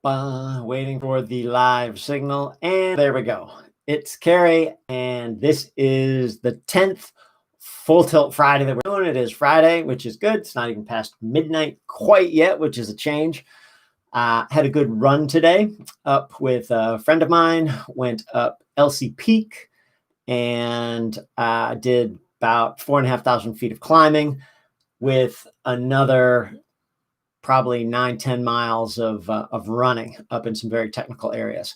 Waiting for the live signal. And there we go. It's Carrie, and this is the 10th Full Tilt Friday that we're doing. It is Friday, which is good. It's not even past midnight quite yet, which is a change. Had a good run today up with a friend of mine, went up Elsie Peak and did about 4,500 feet of climbing with another probably 9-10 miles of running up in some very technical areas.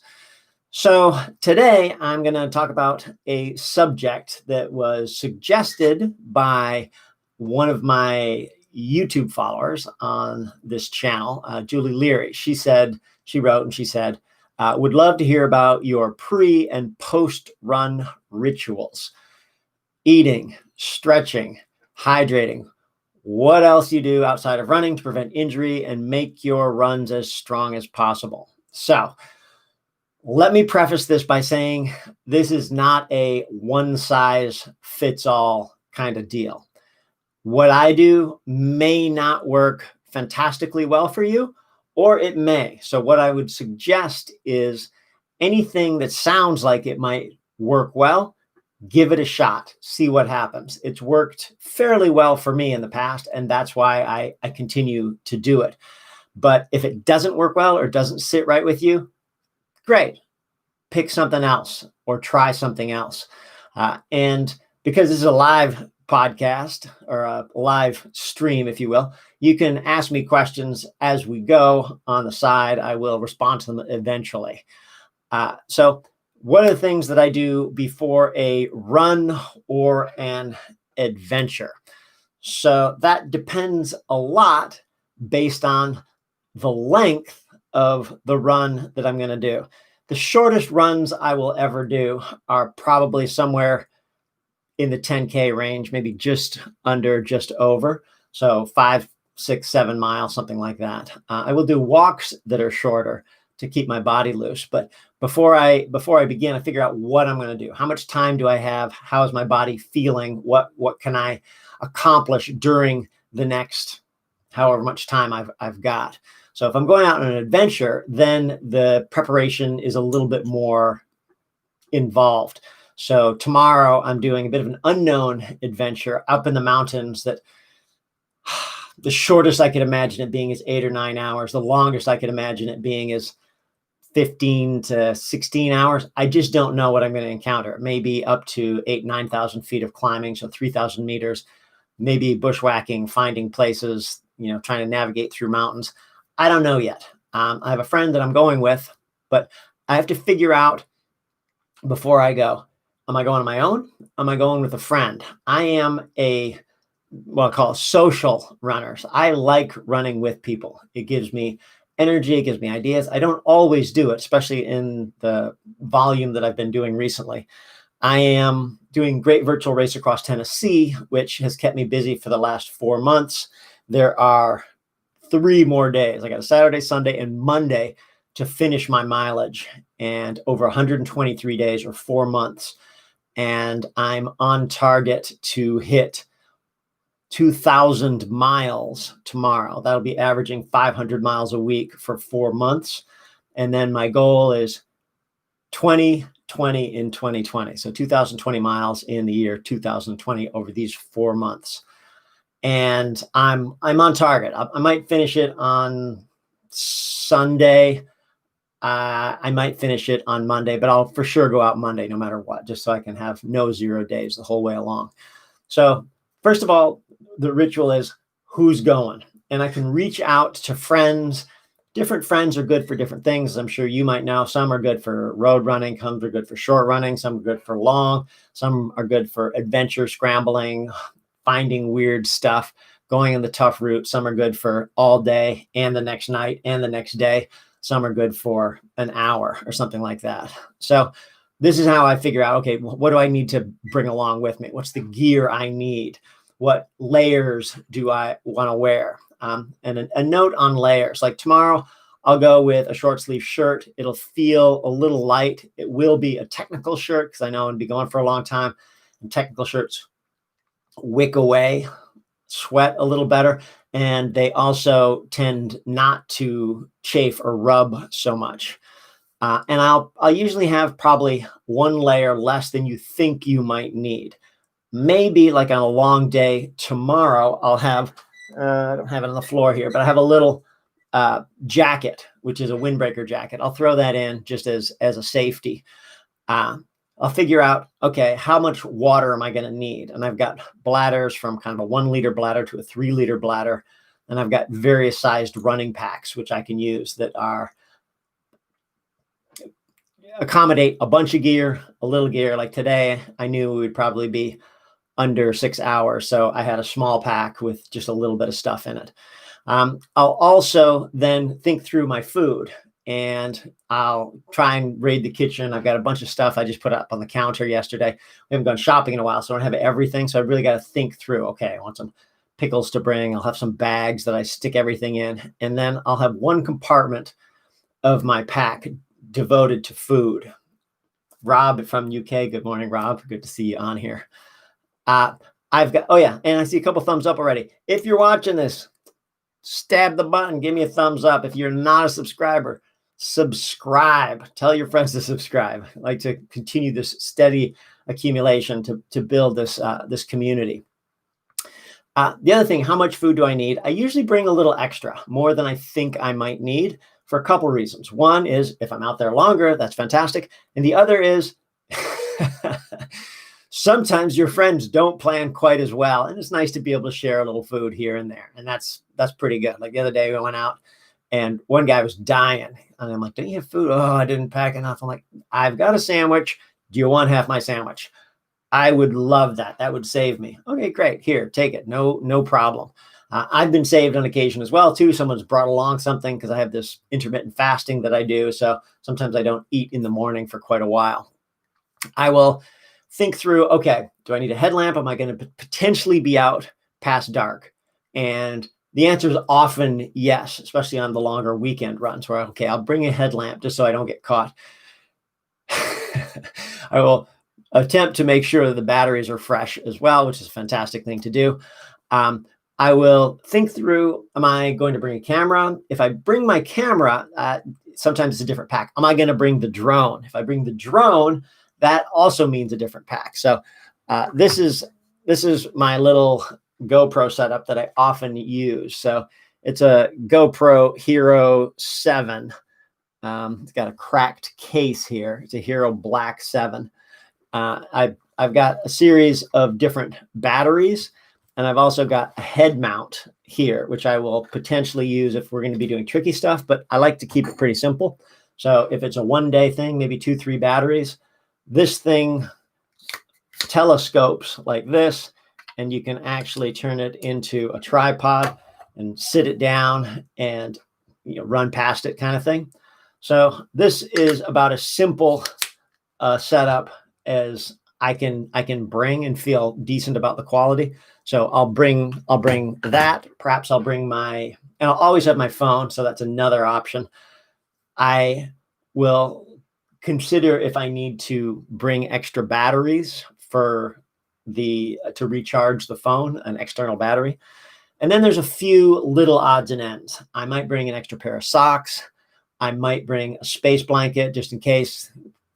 So today I'm going to talk about a subject that was suggested by one of my YouTube followers on this channel, Julie Leary. She wrote and she said, would love to hear about your pre and post run rituals, eating, stretching, hydrating, what else you do outside of running to prevent injury and make your runs as strong as possible. So let me preface this by saying this is not a one size fits all kind of deal. What I do may not work fantastically well for you, or it may. So what I would suggest is anything that sounds like it might work well, give it a shot, see what happens. It's worked fairly well for me in the past, and that's why I continue to do it. But if it doesn't work well or doesn't sit right with you, great. Pick something else or try something else. And because this is a live podcast or a live stream, if you will, you can ask me questions as we go on the side. I will respond to them eventually. So what are the things that I do before a run or an adventure? So that depends a lot based on the length of the run that I'm going to do. The shortest runs I will ever do are probably somewhere in the 10K range, maybe just under, just over. So 5, 6, 7 miles, something like that. I will do walks that are shorter to keep my body loose. But before I begin, I figure out what I'm going to do. How much time do I have? How is my body feeling? What can I accomplish during the next however much time I've got? So if I'm going out on an adventure, then the preparation is a little bit more involved. So tomorrow I'm doing a bit of an unknown adventure up in the mountains that the shortest I could imagine it being is 8 or 9 hours. The longest I could imagine it being is 15 to 16 hours. I just don't know what I'm going to encounter. Maybe up to 9,000 feet of climbing, so 3,000 meters, maybe bushwhacking, finding places, trying to navigate through mountains. I don't know yet. I have a friend that I'm going with, but I have to figure out before I go, am I going on my own? Am I going with a friend? I am what I call a social runner. So I like running with people. It gives me energy, it gives me ideas. I don't always do it, especially in the volume that I've been doing recently. I am doing Great Virtual Race Across Tennessee, which has kept me busy for the last 4 months. There are 3 more days. I got a Saturday, Sunday, and Monday to finish my mileage, and over 123 days or 4 months. And I'm on target to hit 2,000 miles tomorrow. That'll be averaging 500 miles a week for 4 months. And then my goal is 20, 20 in 2020. So 2,020 miles in the year 2020 over these 4 months. And I'm on target. I might finish it on Sunday. I might finish it on Monday, but I'll for sure go out Monday no matter what, just so I can have no 0 days the whole way along. So first of all, the ritual is who's going, and I can reach out to friends. Different friends are good for different things. I'm sure you might know. Some are good for road running, some are good for short running, some are good for long, some are good for adventure, scrambling, finding weird stuff, going on the tough route. Some are good for all day and the next night and the next day. Some are good for an hour or something like that. So this is how I figure out, okay, what do I need to bring along with me? What's the gear I need? What layers do I want to wear? And a note on layers, like tomorrow, I'll go with a short sleeve shirt. It'll feel a little light. It will be a technical shirt because I know I'm going to be going for a long time. And technical shirts wick away sweat a little better, and they also tend not to chafe or rub so much. And I'll usually have probably one layer less than you think you might need. Maybe like on a long day tomorrow, I'll have, I don't have it on the floor here, but I have a little jacket, which is a windbreaker jacket. I'll throw that in just as a safety. I'll figure out, okay, how much water am I going to need? And I've got bladders from kind of a 1 liter bladder to a 3 liter bladder. And I've got various sized running packs, which I can use that are accommodate a bunch of gear, a little gear. Like today, I knew we would probably be under 6 hours. So I had a small pack with just a little bit of stuff in it. I'll also then think through my food, and I'll try and raid the kitchen. I've got a bunch of stuff I just put up on the counter yesterday. We haven't gone shopping in a while, so I don't have everything. So I really got to think through, okay, I want some pickles to bring. I'll have some bags that I stick everything in. And then I'll have one compartment of my pack devoted to food. Rob from UK. Good morning, Rob. Good to see you on here. I've got, oh yeah, and I see a couple thumbs up already. If you're watching this, stab the button, give me a thumbs up. If you're not a subscriber, subscribe. Tell your friends to subscribe. I like to continue this steady accumulation to build this this community. The other thing, how much food do I need? I usually bring a little extra, more than I think I might need, for a couple reasons. One is if I'm out there longer, that's fantastic. And the other is sometimes your friends don't plan quite as well, and it's nice to be able to share a little food here and there. And that's pretty good. Like the other day we went out and one guy was dying, and I'm like, don't you have food? Oh, I didn't pack enough. I'm like, I've got a sandwich. Do you want half my sandwich? I would love that. That would save me. Okay, great. Here, take it. No problem. I've been saved on occasion as well, too. Someone's brought along something because I have this intermittent fasting that I do. So sometimes I don't eat in the morning for quite a while. I will think through, okay, do I need a headlamp? Am I going to potentially be out past dark? And the answer is often yes, especially on the longer weekend runs where, okay, I'll bring a headlamp just so I don't get caught. I will attempt to make sure that the batteries are fresh as well, which is a fantastic thing to do. I will think through, am I going to bring a camera? If I bring my camera, sometimes it's a different pack. Am I going to bring the drone? If I bring the drone, that also means a different pack. So this is my little GoPro setup that I often use. So it's a GoPro Hero 7. It's got a cracked case here. It's a Hero Black 7. I've got a series of different batteries, and I've also got a head mount here, which I will potentially use if we're going to be doing tricky stuff, but I like to keep it pretty simple. So if it's a one-day thing, maybe 2-3 batteries, this thing telescopes like this, and you can actually turn it into a tripod and sit it down and run past it kind of thing. So this is about as simple setup as I can bring and feel decent about the quality. So I'll bring that. Perhaps I'll bring and I'll always have my phone. So that's another option. I will consider if I need to bring extra batteries to recharge the phone, an external battery. And then there's a few little odds and ends. I might bring an extra pair of socks. I might bring a space blanket just in case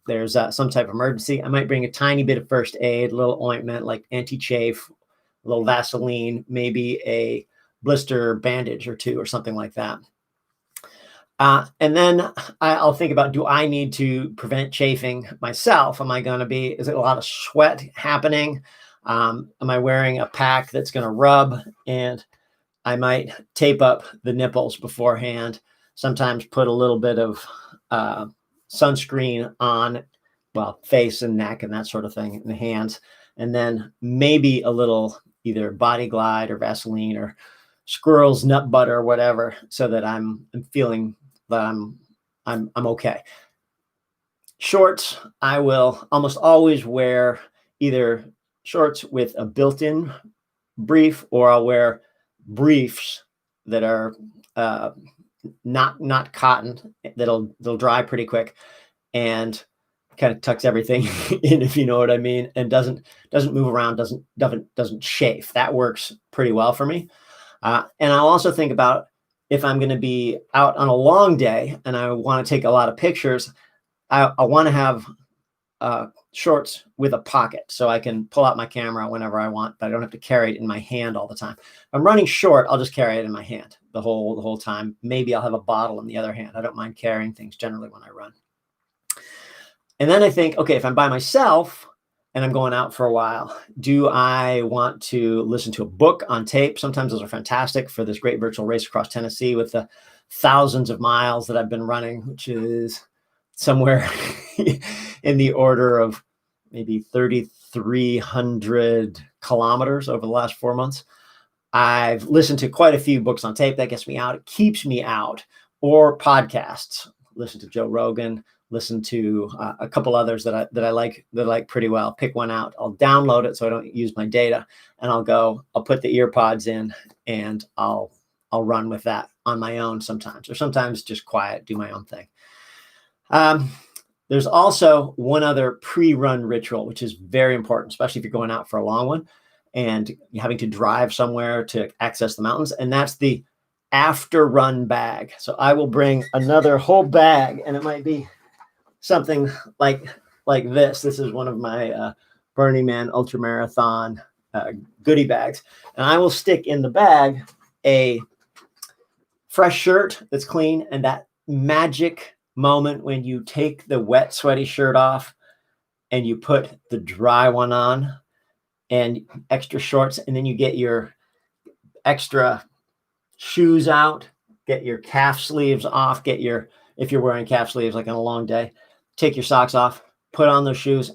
there's some type of emergency. I might bring a tiny bit of first aid, a little ointment like anti-chafe, a little Vaseline, maybe a blister bandage or two or something like that. And then I'll think about, do I need to prevent chafing myself? Is it a lot of sweat happening? Am I wearing a pack that's going to rub? And I might tape up the nipples beforehand. Sometimes put a little bit of sunscreen on, face and neck and that sort of thing, in the hands. And then maybe a little either Body Glide or Vaseline or Squirrel's nut butter or whatever, so that I'm feeling that I'm okay. Shorts, I will almost always wear either shorts with a built-in brief, or I'll wear briefs that are not cotton, they'll dry pretty quick. And kind of tucks everything in, if you know what I mean, and doesn't move around, doesn't chafe. That works pretty well for me. And I'll also think about if I'm going to be out on a long day and I want to take a lot of pictures, I want to have shorts with a pocket so I can pull out my camera whenever I want, but I don't have to carry it in my hand all the time. If I'm running short, I'll just carry it in my hand the whole time. Maybe I'll have a bottle in the other hand. I don't mind carrying things generally when I run. And then I think, okay, if I'm by myself and I'm going out for a while, do I want to listen to a book on tape? Sometimes those are fantastic for this great virtual race across Tennessee with the thousands of miles that I've been running, which is somewhere in the order of maybe 3,300 kilometers over the last 4 months. I've listened to quite a few books on tape. That gets me out. It keeps me out. Or podcasts. Listen to Joe Rogan. Listen to a couple others that I like pretty well. Pick one out. I'll download it so I don't use my data, and I'll put the ear pods in, and I'll run with that on my own sometimes, or sometimes just quiet, do my own thing. There's also one other pre-run ritual, which is very important, especially if you're going out for a long one and you're having to drive somewhere to access the mountains. And that's the after run bag. So I will bring another whole bag, and it might be something like this. This is one of my Burning Man Ultra Marathon goodie bags. And I will stick in the bag a fresh shirt that's clean, and that magic moment when you take the wet, sweaty shirt off and you put the dry one on, and extra shorts, and then you get your extra shoes out, get your calf sleeves off, if you're wearing calf sleeves like on a long day, take your socks off, put on those shoes,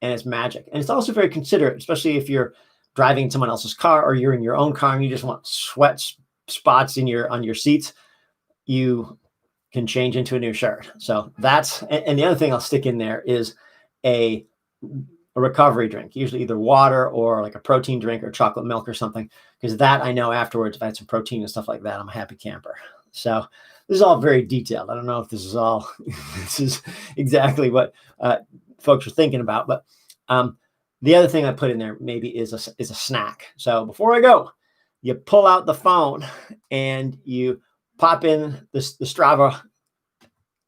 and it's magic. And it's also very considerate, especially if you're driving someone else's car or you're in your own car and you just want sweat spots on your seats. You can change into a new shirt. So and the other thing I'll stick in there is a recovery drink, usually either water or like a protein drink or chocolate milk or something, because that I know afterwards, if I had some protein and stuff like that, I'm a happy camper. So this is all very detailed. I don't know if this is exactly what folks are thinking about, but the other thing I put in there maybe is a snack. So before I go, you pull out the phone and you pop in the Strava,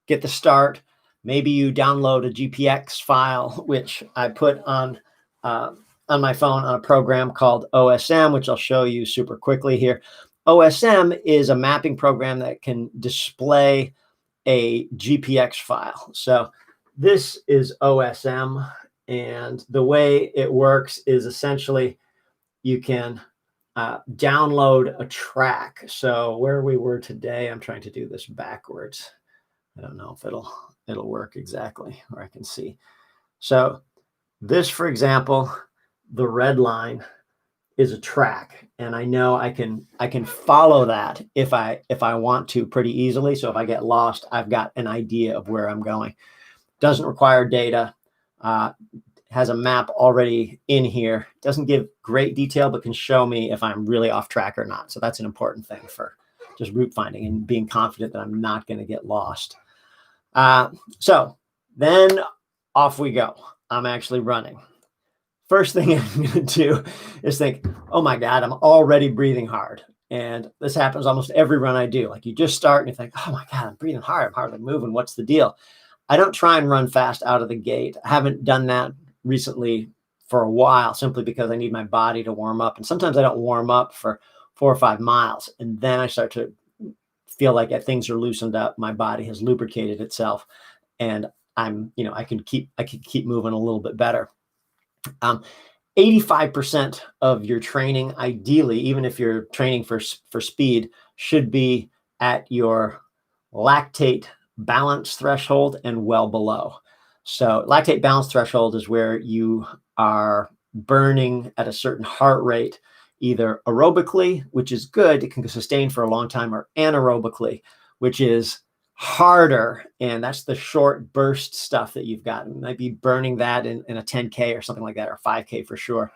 get the start. Maybe you download a GPX file, which I put on my phone on a program called OSM, which I'll show you super quickly here. OSM is a mapping program that can display a GPX file. So this is OSM, and the way it works is essentially you can download a track. So where we were today, I'm trying to do this backwards. I don't know if it'll work exactly, or I can see. So this, for example, the red line is a track, and I know I can follow that if I want to pretty easily. So if I get lost, I've got an idea of where I'm going. Doesn't require data. Has a map already in here. Doesn't give great detail, but can show me if I'm really off track or not. So that's an important thing for just route finding and being confident that I'm not going to get lost. So then off we go. I'm actually running. First thing I'm going to do is think, oh my God, I'm already breathing hard. And this happens almost every run I do. Like you just start and you think, oh my God, I'm breathing hard. I'm hardly moving. What's the deal? I don't try and run fast out of the gate. I haven't done that recently for a while, simply because I need my body to warm up. And sometimes I don't warm up for 4 or 5 miles. And then I start to feel like things are loosened up. My body has lubricated itself, and I can keep moving a little bit better. 85% of your training, ideally, even if you're training for speed, should be at your lactate balance threshold and well below. So lactate balance threshold is where you are burning at a certain heart rate, either aerobically, which is good, it can sustain for a long time, or anaerobically, which is harder. And that's the short burst stuff that you've got. You might be burning that in a 10K or something like that, or 5K for sure.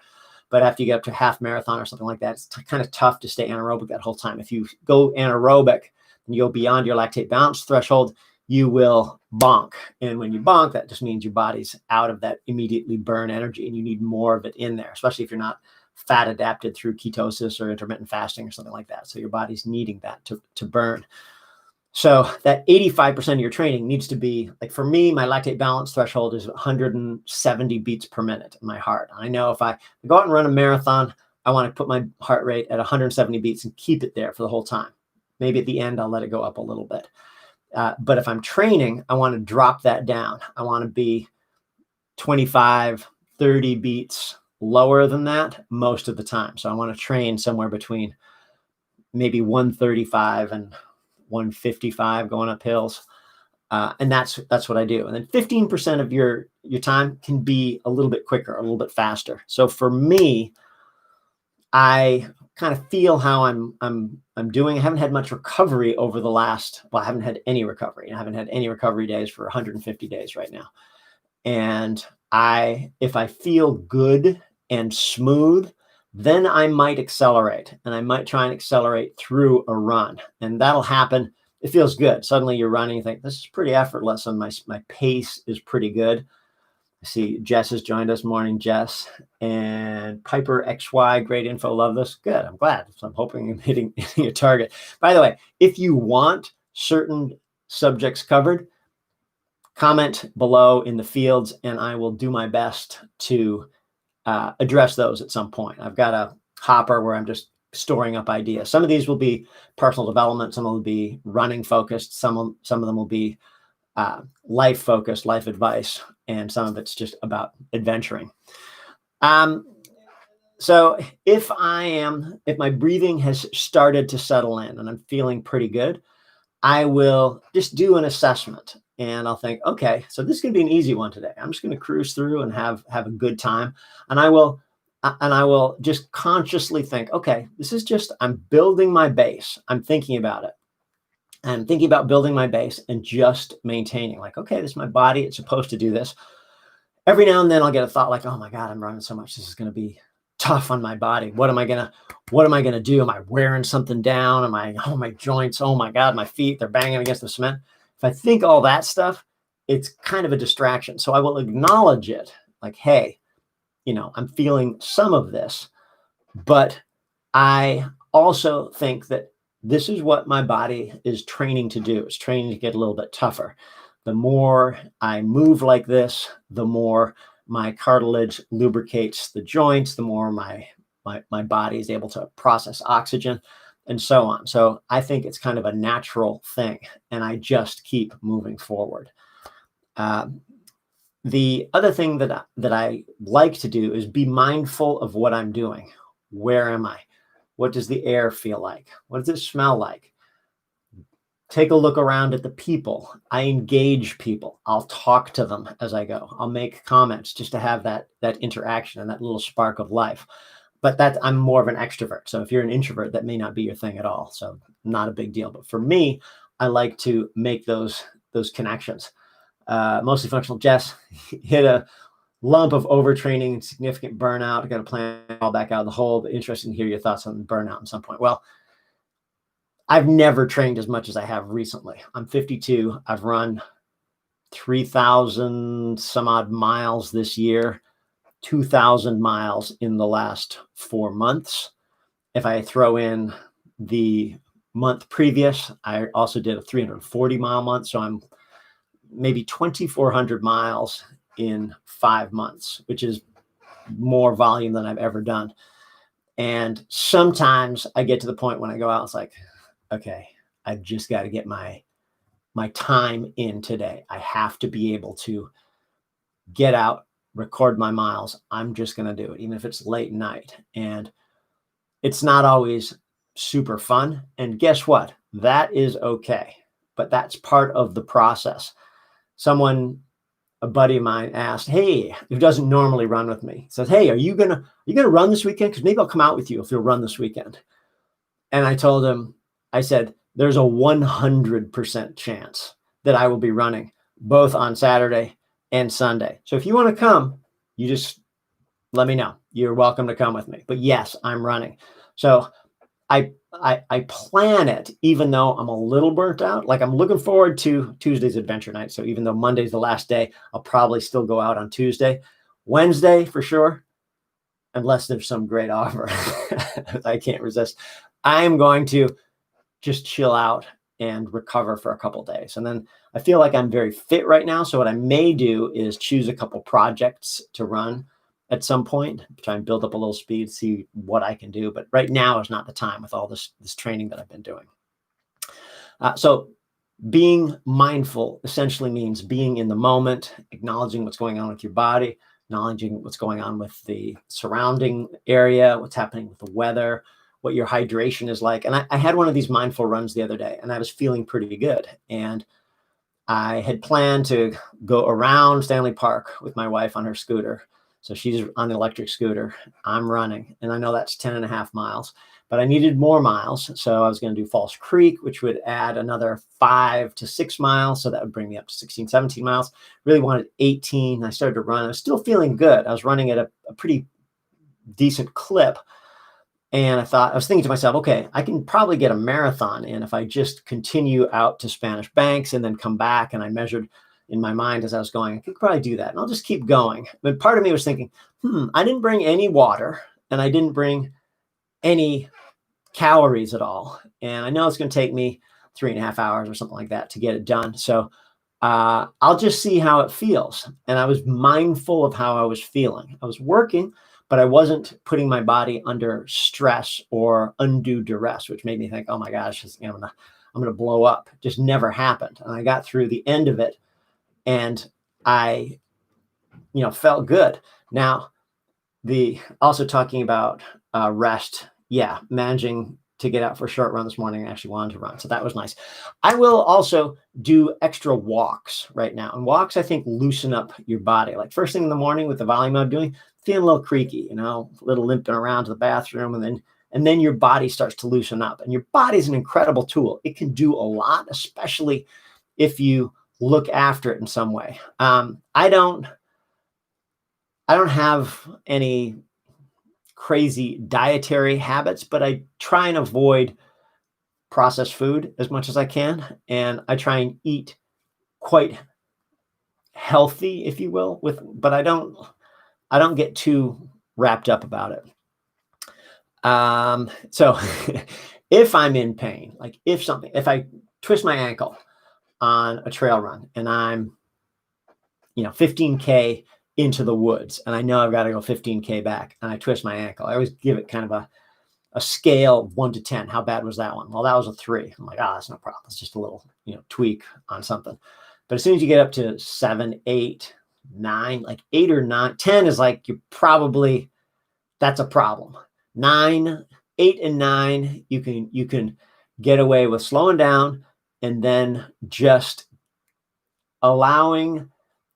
But after you get up to half marathon or something like that, it's kind of tough to stay anaerobic that whole time. If you go anaerobic and you go beyond your lactate balance threshold, you will bonk. And when you bonk, that just means your body's out of that immediately burn energy and you need more of it in there, especially if you're not fat adapted through ketosis or intermittent fasting or something like that. So your body's needing that to burn. So that 85% of your training needs to be, like for me, my lactate balance threshold is 170 beats per minute in my heart. I know if I go out and run a marathon, I want to put my heart rate at 170 beats and keep it there for the whole time. Maybe at the end, I'll let it go up a little bit. But if I'm training, I want to drop that down. I want to be 25, 30 beats lower than that most of the time. So I want to train somewhere between maybe 135 and 155 going up hills. And that's what I do. And then 15% of your time can be a little bit quicker, a little bit faster. So for me, I kind of feel how I'm doing. I haven't had much recovery over the last, well, I haven't had any recovery. I haven't had any recovery days for 150 days right now. And if I feel good and smooth, then I might accelerate, and I might try and accelerate through a run, and that'll happen. It feels good. Suddenly you're running, you think this is pretty effortless, and my pace is pretty good. I see Jess has joined us. Morning, Jess. And Piper XY, great info. Love this. Good. I'm glad. So I'm hoping you're hitting your target. By the way, if you want certain subjects covered, comment below in the fields, and I will do my best to address those at some point. I've got a hopper where I'm just storing up ideas. Some of these will be personal development. Some will be running focused. Some of them will be life focused, life advice, and some of it's just about adventuring. So if my breathing has started to settle in and I'm feeling pretty good, I will just do an assessment and I'll think, okay, so this is going to be an easy one today. I'm just going to cruise through and have a good time. And I will just consciously think, okay, this is just, I'm building my base. I'm thinking about it. I'm thinking about building my base and just maintaining, like, okay, this is my body. It's supposed to do this. Every now and then I'll get a thought like, oh my God, I'm running so much. This is going to be tough on my body. What am I going to do? Am I wearing something down? My joints, oh my God, my feet, they're banging against the cement. If I think all that stuff, it's kind of a distraction. So I will acknowledge it like, hey, I'm feeling some of this, but I also think that this is what my body is training to do. It's training to get a little bit tougher. The more I move like this, the more my cartilage lubricates the joints, the more my body is able to process oxygen and so on. So I think it's kind of a natural thing, and I just keep moving forward. The other thing that I like to do is be mindful of what I'm doing. Where am I? What does the air feel like? What does it smell like? Take a look around at the people. I engage people. I'll talk to them as I go. I'll make comments just to have that interaction and that little spark of life. But I'm more of an extrovert. So if you're an introvert, that may not be your thing at all. So not a big deal. But for me, I like to make those connections. Mostly functional. Jess hit a lump of overtraining and significant burnout. I got to plan all back out of the hole. But interested to hear your thoughts on burnout at some point. Well, I've never trained as much as I have recently. I'm 52. I've run 3,000 some odd miles this year, 2,000 miles in the last 4 months. If I throw in the month previous, I also did a 340-mile month. So I'm maybe 2,400 miles in 5 months, which is more volume than I've ever done. And sometimes I get to the point when I go out, it's like, okay, I've just got to get my time in today. I have to be able to get out, record my miles. I'm just going to do it, even if it's late night. And it's not always super fun. And guess what? That is okay. But that's part of the process. A buddy of mine asked, hey, who doesn't normally run with me, says, hey, are you gonna run this weekend? Because maybe I'll come out with you if you'll run this weekend. And I told him, I said, there's a 100% chance that I will be running both on Saturday and Sunday. So if you want to come, you just let me know. You're welcome to come with me. But yes, I'm running. So I I plan it, even though I'm a little burnt out. Like I'm looking forward to Tuesday's adventure night. So even though Monday's the last day, I'll probably still go out on Tuesday. Wednesday for sure, unless there's some great offer I can't resist. I'm going to just chill out and recover for a couple days. And then I feel like I'm very fit right now. So what I may do is choose a couple projects to run at some point, try and build up a little speed, see what I can do. But right now is not the time with all this training that I've been doing. So being mindful essentially means being in the moment, acknowledging what's going on with your body, acknowledging what's going on with the surrounding area, what's happening with the weather, what your hydration is like. And I had one of these mindful runs the other day, and I was feeling pretty good. And I had planned to go around Stanley Park with my wife on her scooter. So she's on the electric scooter. I'm running, and I know that's 10.5 miles, but I needed more miles. So I was going to do Falls Creek, which would add another 5 to 6 miles. So that would bring me up to 16, 17 miles. Really wanted 18. I started to run. I was still feeling good. I was running at a pretty decent clip. And I was thinking to myself, okay, I can probably get a marathon in if I just continue out to Spanish Banks and then come back. And I measured in my mind as I was going, I could probably do that. And I'll just keep going. But part of me was thinking, I didn't bring any water and I didn't bring any calories at all. And I know it's going to take me 3.5 hours or something like that to get it done. So I'll just see how it feels. And I was mindful of how I was feeling. I was working, but I wasn't putting my body under stress or undue duress, which made me think, oh my gosh, I'm gonna blow up. It just never happened. And I got through the end of it and I, felt good. Now, also talking about rest. Yeah, managing to get out for a short run this morning. I actually wanted to run. So that was nice. I will also do extra walks right now. And walks, I think, loosen up your body. Like first thing in the morning with the volume I'm doing, feeling a little creaky, a little limping around to the bathroom. And then your body starts to loosen up. And your body is an incredible tool. It can do a lot, especially if you look after it in some way. I don't have any crazy dietary habits, but I try and avoid processed food as much as I can. And I try and eat quite healthy, if you will, but I don't get too wrapped up about it. So if I'm in pain, like if I twist my ankle on a trail run and I'm, 15K into the woods and I know I've got to go 15K back and I twist my ankle, I always give it kind of a scale of 1 to 10. How bad was that one? Well, that was a 3. I'm like, that's no problem. It's just a little, tweak on something. But as soon as you get up to 7, 8, 9, like 8 or 9, 10 is like that's a problem. 9, 8, and 9, you can get away with slowing down and then just allowing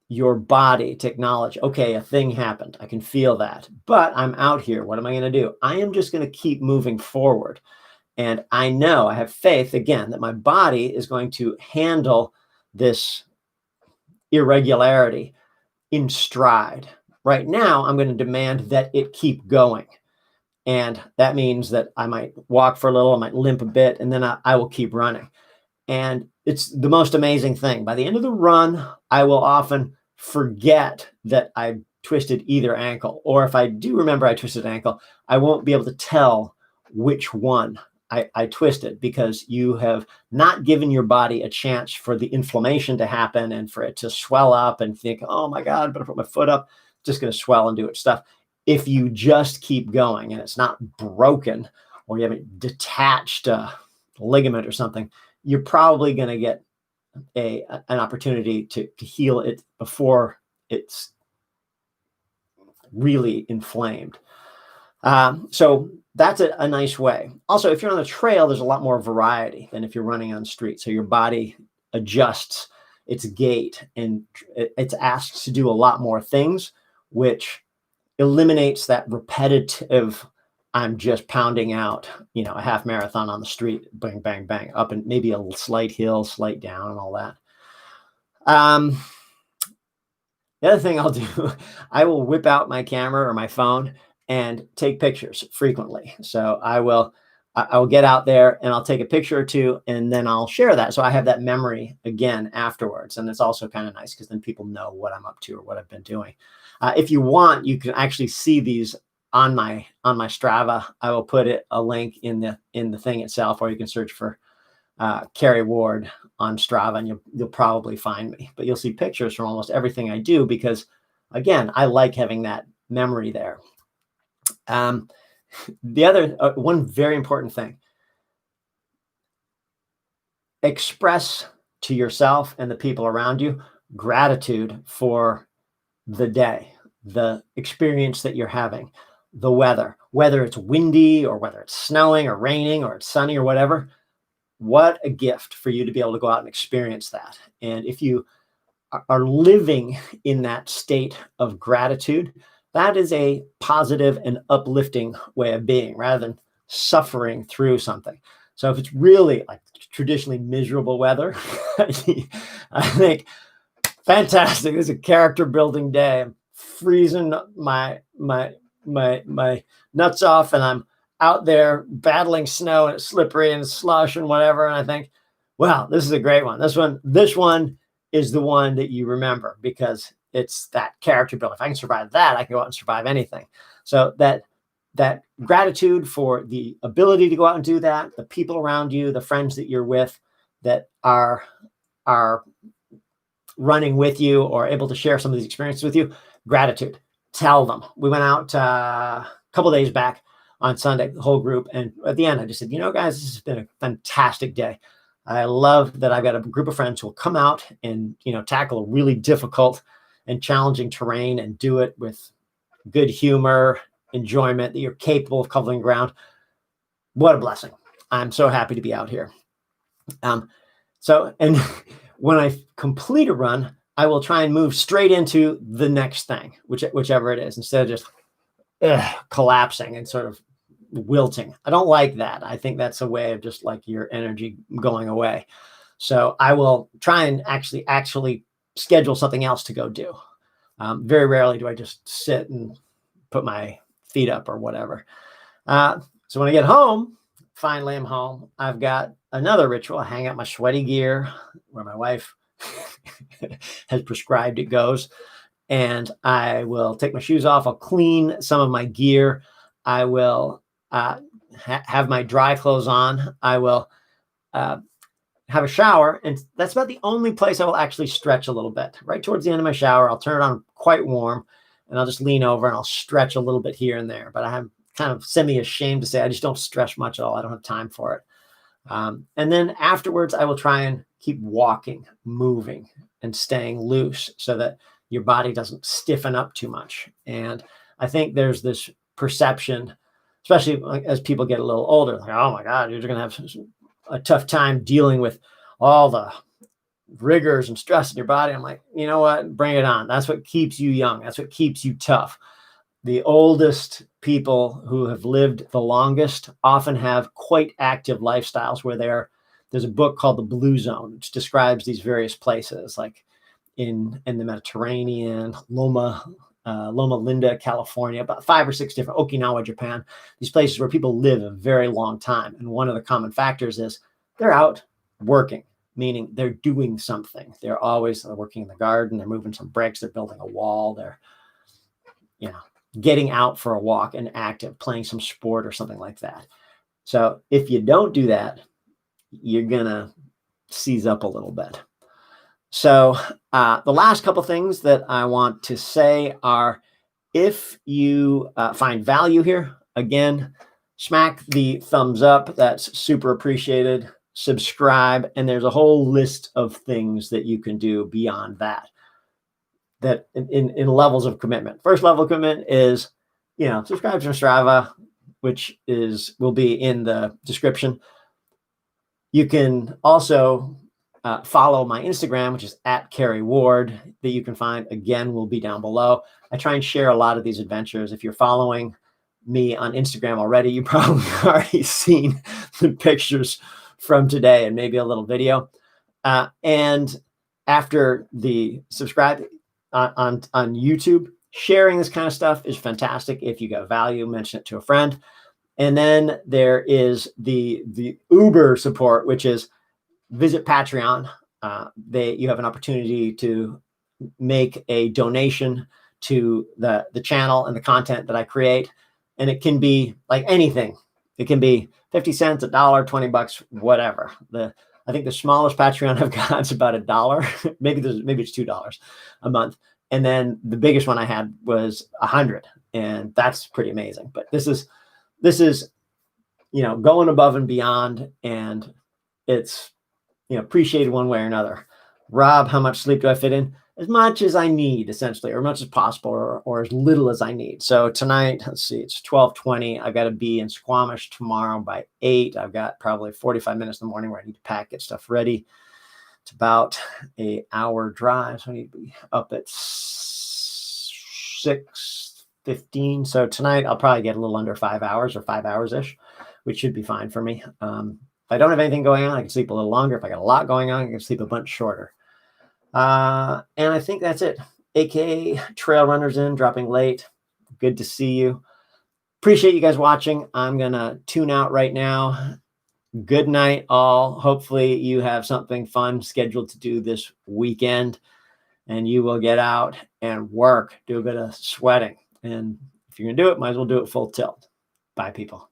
your body to acknowledge, okay, a thing happened. I can feel that, but I'm out here. What am I going to do? I am just going to keep moving forward. And I know, I have faith again, that my body is going to handle this irregularity in stride. Right now, I'm going to demand that it keep going. And that means that I might walk for a little, I might limp a bit, and then I will keep running. And it's the most amazing thing. By the end of the run, I will often forget that I twisted either ankle. Or if I do remember I twisted an ankle, I won't be able to tell which one I twisted, because you have not given your body a chance for the inflammation to happen and for it to swell up and think, oh my God, I better put my foot up. It's just going to swell and do its stuff. If you just keep going and it's not broken or you haven't detached a ligament or something, you're probably going to get an opportunity to heal it before it's really inflamed. So that's a nice way. Also, if you're on a trail, there's a lot more variety than if you're running on the street. So your body adjusts its gait and it's asked to do a lot more things, which eliminates that repetitive, I'm just pounding out, a half marathon on the street, bang, bang, bang, up and maybe a slight hill, slight down and all that. The other thing I'll do, I will whip out my camera or my phone and take pictures frequently. So I will I will get out there and I'll take a picture or two, and then I'll share that. So I have that memory again afterwards. And it's also kind of nice because then people know what I'm up to or what I've been doing. If you want, you can actually see these on my Strava. I will put a link in the thing itself, or you can search for Kerry Ward on Strava, and you'll probably find me. But you'll see pictures from almost everything I do because, again, I like having that memory there. The other one very important thing: express to yourself and the people around you gratitude for the day, the experience that you're having, the weather, whether it's windy or whether it's snowing or raining or it's sunny or whatever. What a gift for you to be able to go out and experience that. And if you are living in that state of gratitude, that is a positive and uplifting way of being rather than suffering through something. So if it's really like traditionally miserable weather, I think fantastic. This is a character building day. I'm freezing my nuts off, and I'm out there battling snow, and it's slippery and slush and whatever. And I think, well, this is a great one. This one is the one that you remember because it's that character building. If I can survive that, I can go out and survive anything. So that gratitude for the ability to go out and do that, the people around you, the friends that you're with that are running with you or able to share some of these experiences with you, gratitude. Tell them. We went out a couple of days back on Sunday, the whole group. And at the end, I just said, guys, this has been a fantastic day. I love that I've got a group of friends who will come out and, tackle a really difficult and challenging terrain and do it with good humor, enjoyment, that you're capable of covering ground. What a blessing. I'm so happy to be out here. And when I complete a run, I will try and move straight into the next thing, whichever it is, instead of just collapsing and sort of wilting. I don't like that. I think that's a way of just like your energy going away. So I will try and actually schedule something else to go do. Very rarely do I just sit and put my feet up or whatever. So when I get home, finally I'm home, I've got another ritual. I hang out my sweaty gear where my wife has prescribed it goes. And I will take my shoes off. I'll clean some of my gear. I will have my dry clothes on. I will have a shower. And that's about the only place I will actually stretch a little bit. Right towards the end of my shower, I'll turn it on quite warm. And I'll just lean over and I'll stretch a little bit here and there. But I'm kind of semi-ashamed to say I just don't stretch much at all. I don't have time for it. And then afterwards, I will try and keep walking, moving, and staying loose so that your body doesn't stiffen up too much. And I think there's this perception, especially as people get a little older, like, oh my God, you're going to have a tough time dealing with all the rigors and stress in your body. I'm like, you know what? Bring it on. That's what keeps you young. That's what keeps you tough. The oldest people who have lived the longest often have quite active lifestyles where there's a book called The Blue Zone, which describes these various places like in the Mediterranean, Loma Linda, California, about 5 or 6 different, Okinawa, Japan, these places where people live a very long time. And one of the common factors is they're out working, meaning they're doing something. They're working in the garden. They're moving some bricks. They're building a wall. They're, getting out for a walk and active, playing some sport or something like that. So if you don't do that, you're going to seize up a little bit. So the last couple things that I want to say are, if you find value here, again, smack the thumbs up. That's super appreciated. Subscribe. And there's a whole list of things that you can do beyond that in levels of commitment. First level of commitment is, subscribe to Strava, which will be in the description. You can also follow my Instagram, which is @KerryWard, that you can find, again, will be down below. I try and share a lot of these adventures. If you're following me on Instagram already, you probably already seen the pictures from today and maybe a little video. And after the subscribe on YouTube, sharing this kind of stuff is fantastic. If you got value, mention it to a friend. And then there is the Uber support, which is visit Patreon. You have an opportunity to make a donation to the channel and the content that I create. And it can be like anything. It can be 50 cents, $1, $20, whatever. I think the smallest Patreon I've got is about $1. maybe it's $2 a month. And then the biggest one I had was 100, and that's pretty amazing. But this is, going above and beyond, and it's, appreciated one way or another. Rob, how much sleep do I fit in? As much as I need, essentially, or as much as possible, or as little as I need. So tonight, let's see, it's 12:20. I've got to be in Squamish tomorrow by 8. I've got probably 45 minutes in the morning where I need to pack, get stuff ready. It's about an hour drive, so I need to be up at 6:15. So tonight, I'll probably get a little under 5 hours, or 5 hours-ish, which should be fine for me. If I don't have anything going on, I can sleep a little longer. If I got a lot going on, I can sleep a bunch shorter. And I think that's it. AKA Trail Runners in, dropping late. Good to see you. Appreciate you guys watching. I'm going to tune out right now. Good night, all. Hopefully you have something fun scheduled to do this weekend, and you will get out and work, do a bit of sweating. And if you're going to do it, might as well do it full tilt. Bye, people.